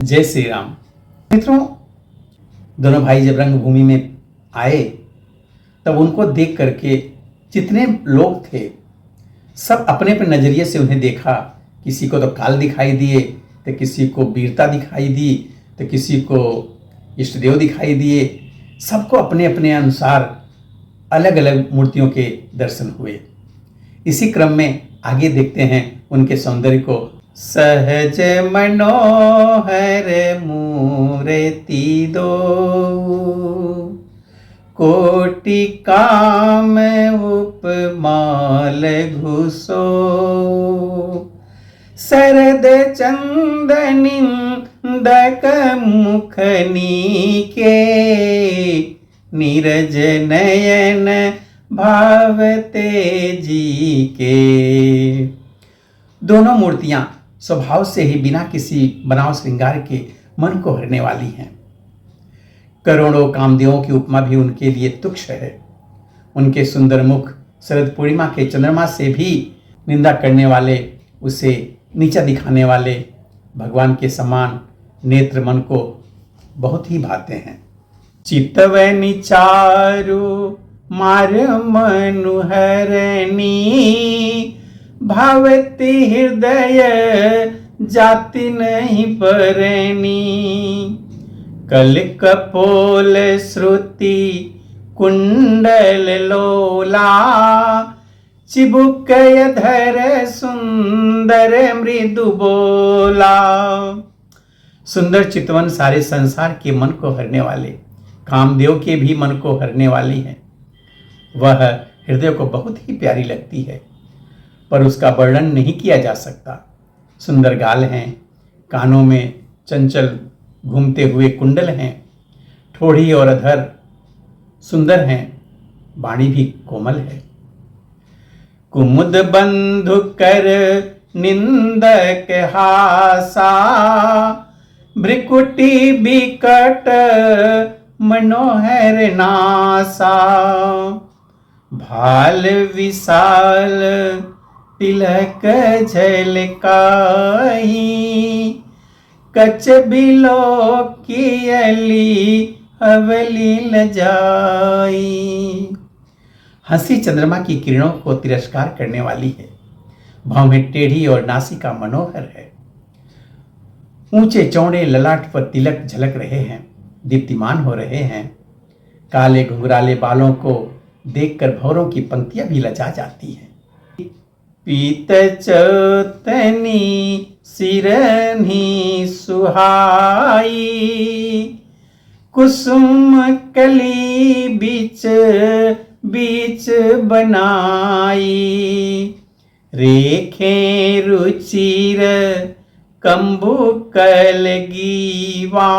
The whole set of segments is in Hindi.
जय श्री राम। मित्रों, दोनों भाई जब रंगभूमि में आए तब उनको देख करके जितने लोग थे सब अपने अपने नज़रिए से उन्हें देखा। किसी को तो काल दिखाई दिए, तो किसी को वीरता दिखाई दी, तो किसी को इष्टदेव दिखाई दिए। सबको अपने अपने अनुसार अलग अलग मूर्तियों के दर्शन हुए। इसी क्रम में आगे देखते हैं उनके सौंदर्य को। सहज मनोहर मूर्ति दो, कोटि काम उपमाल घुसो, शरद चंदनिंदक मुखनी के, नीरज नयन भावते जी के। दोनों मूर्तियां स्वभाव से ही बिना किसी बनाव श्रृंगार के मन को हरने वाली हैं। करोड़ों कामदेवों की उपमा भी उनके लिए तुच्छ है। उनके सुंदर मुख शरद पूर्णिमा के चंद्रमा से भी निंदा करने वाले, उसे नीचा दिखाने वाले भगवान के समान नेत्र मन को बहुत ही भाते हैं। चितव निचारु मार मनुहरणी, भावती हृदय जाति नहीं परनी, कल कपोल श्रुति कुंडल लोला, चिबुक धर सुंदर मृदु बोला। सुंदर चितवन सारे संसार के मन को हरने वाले, कामदेव के भी मन को हरने वाली है। वह हृदय को बहुत ही प्यारी लगती है, पर उसका वर्णन नहीं किया जा सकता। सुंदर गाल हैं, कानों में चंचल घूमते हुए कुंडल हैं, ठोड़ी और अधर सुंदर हैं, वाणी भी कोमल है। कुमुद बंधु कर निंदक हासा, भ्रिकुटी बिकट मनोहर नासा, भाल विशाल तिलक झलकाई, कच बिलो की अली हवली लजाई। हंसी चंद्रमा की किरणों को तिरस्कार करने वाली है। भाव में टेढ़ी और नासिका मनोहर है। ऊंचे चौड़े ललाट पर तिलक झलक रहे हैं, दीप्तिमान हो रहे हैं। काले घुंघराले बालों को देखकर भौरों की पंक्तियां भी लजा जाती हैं। पीत चौतनी सिरनी सुहाई, कुसुम कली बीच बीच बनाई, रेखे रुचिर कंबु कलगीवा,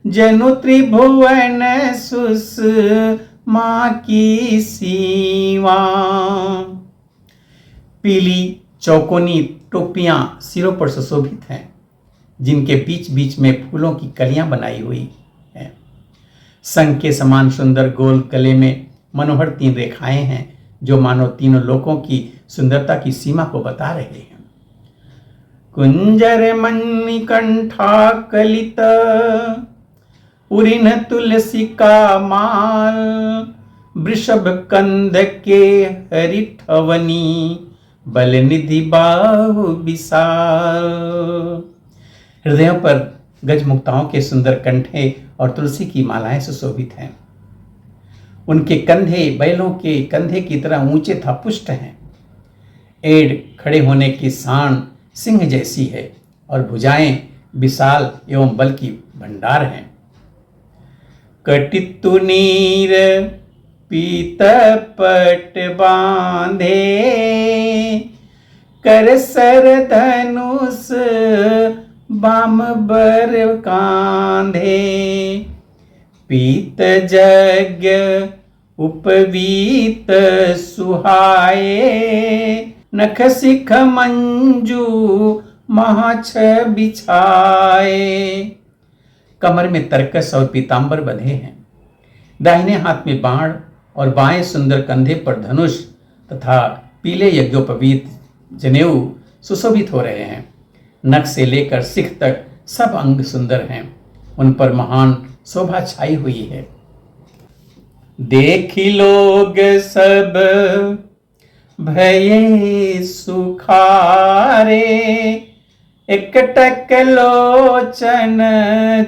जनु त्रिभुवन सुषमा की सीवा। पीली चौकोनी टोपियां सिरों पर सुशोभित हैं, जिनके बीच बीच में फूलों की कलियां बनाई हुई हैं। शंख के समान सुंदर गोल गले में मनोहर 3 रेखाएं हैं, जो मानो तीनों लोकों की सुंदरता की सीमा को बता रहे हैं। कुंजर मणिकंठा कलित, उरिन तुलसी का माल, वृषभ कंद के हरिठवनी, बल निधि बाहु विशाल। हृदयों पर गजमुक्ताओं के सुंदर कंठे और तुलसी की मालाएं सुशोभित हैं। उनके कंधे बैलों के कंधे की तरह ऊंचे तथा पुष्ट हैं। एड़ खड़े होने की सांड सिंह जैसी है और भुजाएं विशाल एवं बल की भंडार हैं। कटितु नीर पीत पट बांधे, कर सर धनुष बाम बर कांधे, पीत यज्ञ उपवीत सुहाए, नख सिख मंजू महाछ बिछाए। कमर में तरकस और पीतांबर बंधे हैं। दाहिने हाथ में बाण और बाएं सुंदर कंधे पर धनुष तथा पीले यज्ञोपवीत जनेऊ सुशोभित हो रहे हैं। नख से लेकर सिख तक सब अंग सुंदर हैं, उन पर महान शोभा छाई हुई है। देखी लोग सब भये सुखारे, एकटक लोचन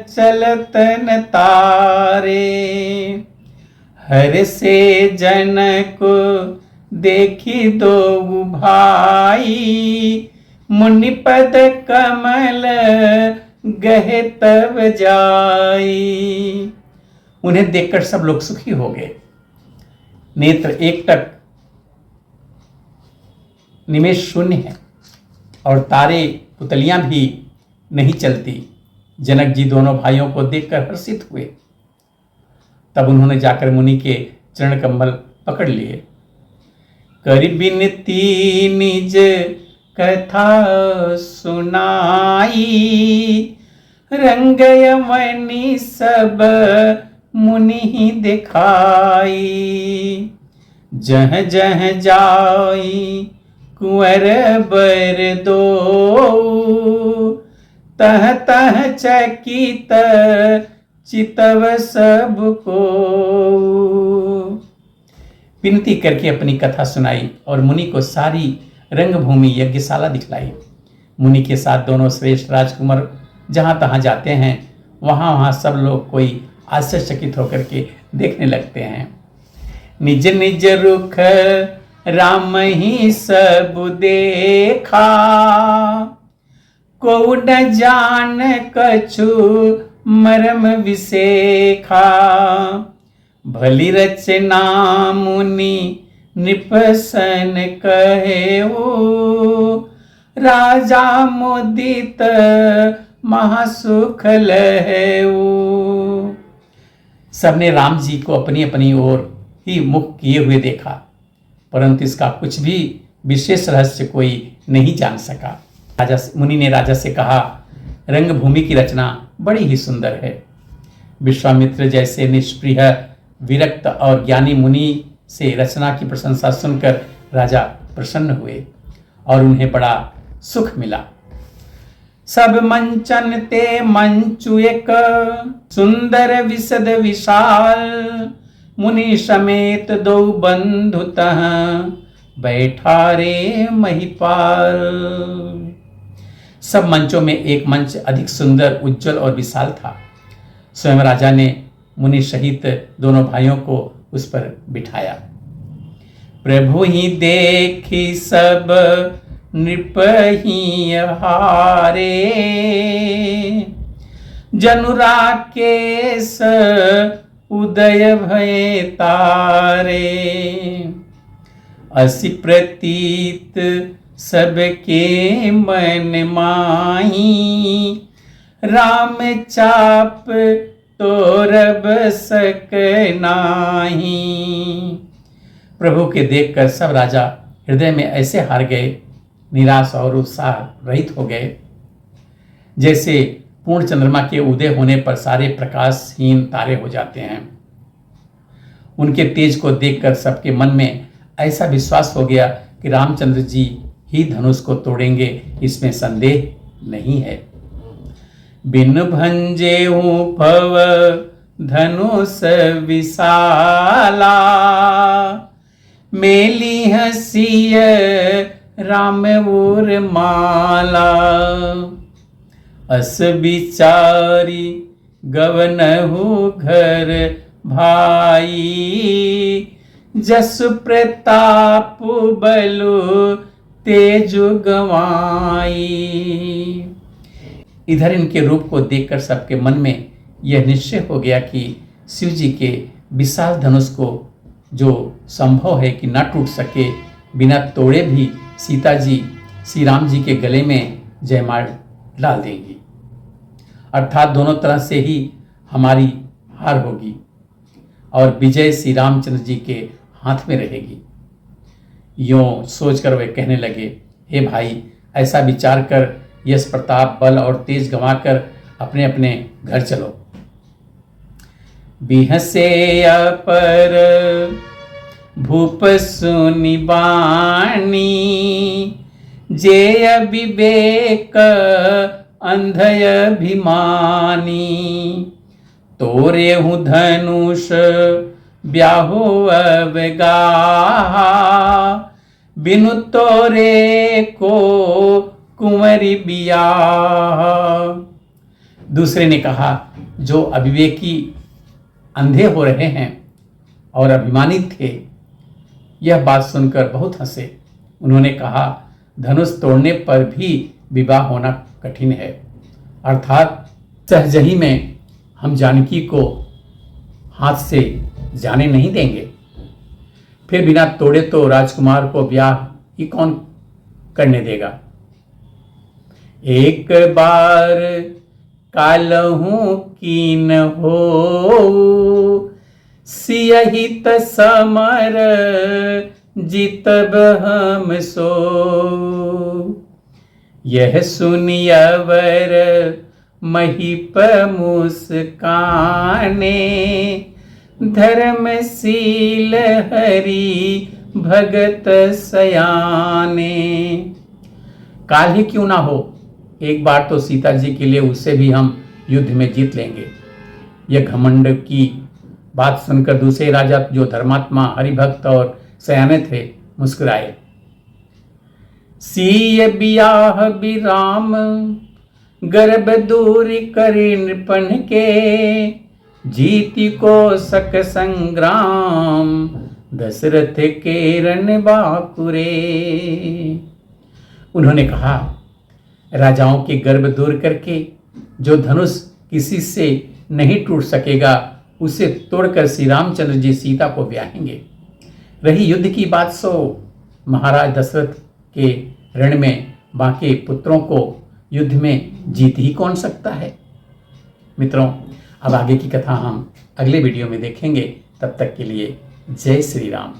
चलतन तारे। हर से जनक देखी दो भाई, मुनिपद कमल गहे तब जाई। उन्हें देखकर सब लोग सुखी हो गए। नेत्र एकटक निमेष शून्य है और तारे पुतलियां भी नहीं चलती। जनक जी दोनों भाइयों को देखकर हर्षित हुए। तब उन्होंने जाकर मुनि के चरण कमल पकड़ लिए। कर बिनती निज कथा सुनाई, रंग यमनी सब मुनि दिखाई। जह जह जाई कुंवर बर दो, तह तह चकित चितव सबको। विनती करके अपनी कथा सुनाई और मुनि को सारी रंगभूमि यज्ञशाला दिखलाई। मुनि के साथ दोनों श्रेष्ठ राजकुमार जहां तहां जाते हैं, वहां वहां सब लोग कोई आश्चर्यचकित होकर के देखने लगते हैं। निज निज रुख राम ही सब देखा, को न जान कछु मरम विसेखा। भली रचना मुनि निपसन कहेऊ, राजा मुदित महासुख लहेऊ। सबने राम जी को अपनी अपनी ओर ही मुख किए हुए देखा, परंतु इसका कुछ भी विशेष रहस्य कोई नहीं जान सका। मुनि ने राजा से कहा, रंगभूमि की रचना बड़ी ही सुंदर है। विश्वामित्र जैसे निष्प्रिय विरक्त और ज्ञानी मुनि से रचना की प्रशंसा सुनकर राजा प्रसन्न हुए और उन्हें बड़ा सुख मिला। सब मंचन ते मंचु एक, सुंदर विशद विशाल। मुनि समेत दो बंधु तह, बैठा रे महिपाल। सब मंचों में एक मंच अधिक सुंदर, उज्जवल और विशाल था। स्वयं राजा ने मुनि सहित दोनों भाइयों को उस पर बिठाया। प्रभु ही देखी सब नृप ही हारे, जनुरा केस उदय भय तारे। असि प्रतीत सबके मन माही, राम चाप तोरब सक नाही। प्रभु के देखकर सब राजा हृदय में ऐसे हार गए, निराश और उत्साह रहित हो गए, जैसे पूर्ण चंद्रमा के उदय होने पर सारे प्रकाशहीन तारे हो जाते हैं। उनके तेज को देखकर सबके मन में ऐसा विश्वास हो गया कि रामचंद्र जी ही धनुष को तोड़ेंगे, इसमें संदेह नहीं है। बिन भंजे हूँ भव धनुष विशाला, मेली हसिय राम उर माला। अस बिचारी गवनहु घर भाई, जस प्रताप बलु तेजु गवाई। इधर इनके रूप को देखकर सबके मन में यह निश्चय हो गया कि शिव जी के विशाल धनुष को जो संभव है कि न टूट सके, बिना तोड़े भी सीता जी श्री राम जी के गले में जयमाल डाल देंगी, अर्थात दोनों तरह से ही हमारी हार होगी और विजय श्री रामचंद्र जी के हाथ में रहेगी। यूं सोचकर वे कहने लगे, हे भाई, ऐसा विचार कर यश प्रताप बल और तेज गंवाकर अपने अपने घर चलो। बिहसे अपर भूप सुनि बानी, जे अविवेक अंधय अभिमानी, तोरे हूँ धनुष ब्याहो अवगा, बिनु तोरे को कुंवरी बियाह। दूसरे ने कहा, जो अविवेकी अंधे हो रहे हैं और अभिमानित थे, यह बात सुनकर बहुत हंसे। उन्होंने कहा, धनुष तोड़ने पर भी विवाह होना कठिन है, अर्थात सहजही में हम जानकी को हाथ से जाने नहीं देंगे। फिर बिना तोड़े तो राजकुमार को ब्याह ही कौन करने देगा। एक बार कालहूँ कीन हो, सियहित समर जीतब हम सो। यह सुनियवर महिप मुस्काने, धर्मशील हरि भगत सयाने। काल ही क्यों ना हो, एक बार तो सीता जी के लिए उससे भी हम युद्ध में जीत लेंगे। यह घमंड की बात सुनकर दूसरे राजा, जो धर्मात्मा हरिभक्त और सयाने थे, मुस्कुराए। सीय बियाह बिराम, गर्भ दूरी करी नृपन के, जीति को सक संग्राम, दशरथ के रण बाकुरे। उन्होंने कहा, राजाओं के गर्भ दूर करके जो धनुष किसी से नहीं टूट सकेगा, उसे तोड़कर श्री रामचंद्र जी सीता को ब्याहेंगे। रही युद्ध की बात, सो महाराज दशरथ के रण में बाकी पुत्रों को युद्ध में जीत ही कौन सकता है। मित्रों, अब आगे की कथा हम अगले वीडियो में देखेंगे। तब तक के लिए जय श्री राम।